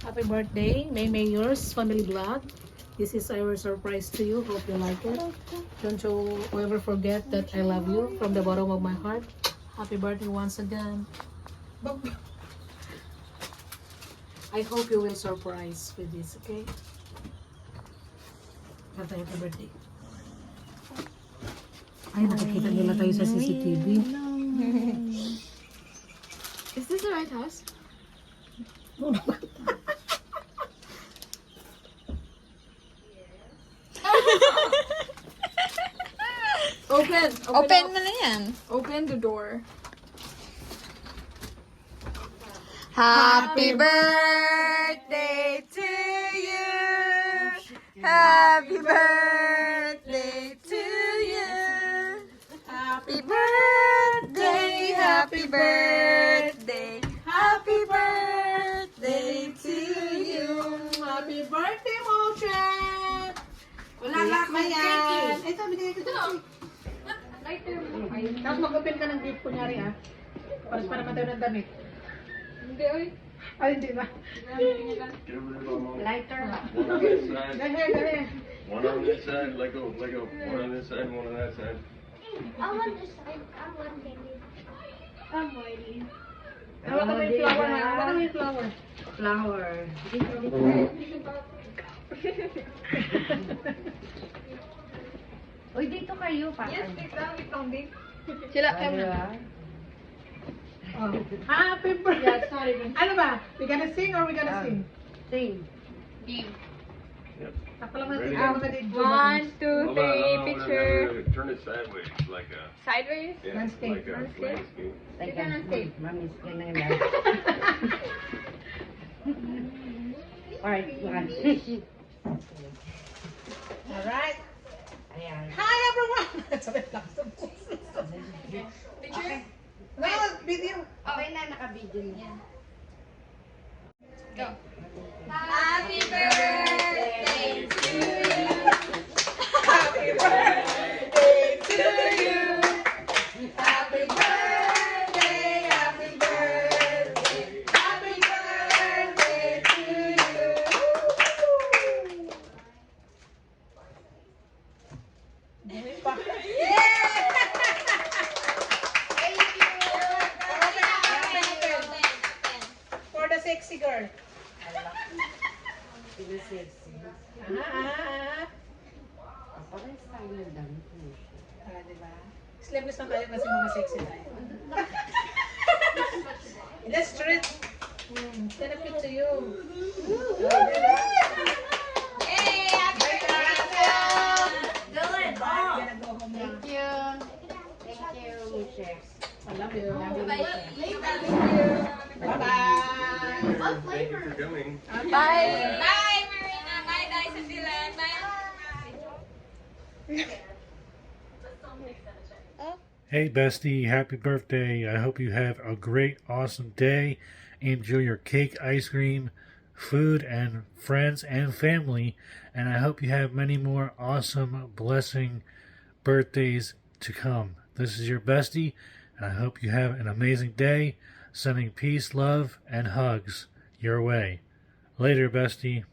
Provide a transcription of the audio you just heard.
Happy birthday, May yours family vlog. This is our surprise to you. Hope you like it. Don't you ever forget that I love you from the bottom of my heart. Happy birthday once again. I hope you will surprise with this, okay? Happy birthday. Ay, nakikita nila tayo sa CCTV. Is this the right house? Open mo na yan. Open the door. Happy birthday to you. Happy birthday to you. Happy birthday, happy birthday, happy birthday to you. Happy birthday, Mildred! Wala ka yan. Ay, sabi niya ito. Tapos mag-open ka ng gift, kunyari para matayo ng damit. Hindi, oy. Ay, hindi ba? Lighter. Dali. One on this side, let go. One on this side, one on that side. I want this side. I want it. I'm waiting. Hawakan mo yung flower, ha? Hawakan mo yung flower. Flower. Uy, dito kayo pa. Yes, wait lang, babe. Sila, Oh. Happy birthday! Yeah, sorry. Ano ba? We gonna sing or we gonna sing? Sing. Yep. Tapalang natin. Ready? Ready? 1, 2, 3, picture. Turn it sideways, like a Sideways. Landscape. like a landscape. Like a landscape. Mamiss ka na lang. Alright, one. Alright. Ayan. Hi everyone! Sabay lang sa Picture. No, video. Okay na, naka-video niya. Go. Happy birthday to you. Happy birthday to you. Happy birthday, happy birthday, happy birthday to you. For the sexy girl. Sino sexy? Parang style ng damit mo siya. Diba? Sleeveless lang tayo kasi mga sexy tayo. That's true. It's gonna fit to you. Diba? Yay, happy birthday. Gonna go home now. Thank you. Thank you, Chef. I love you. Bye. Bye-bye. Thank you for coming. Bye. Bye, Marina. Bye, Dice and Dylan. Bye. Hey bestie, happy birthday. I hope you have a great, awesome day. Enjoy your cake, ice cream, food, and friends and family. And I hope you have many more awesome, blessing birthdays to come. This is your bestie, and I hope you have an amazing day. Sending peace, love, and hugs your way. Later, bestie.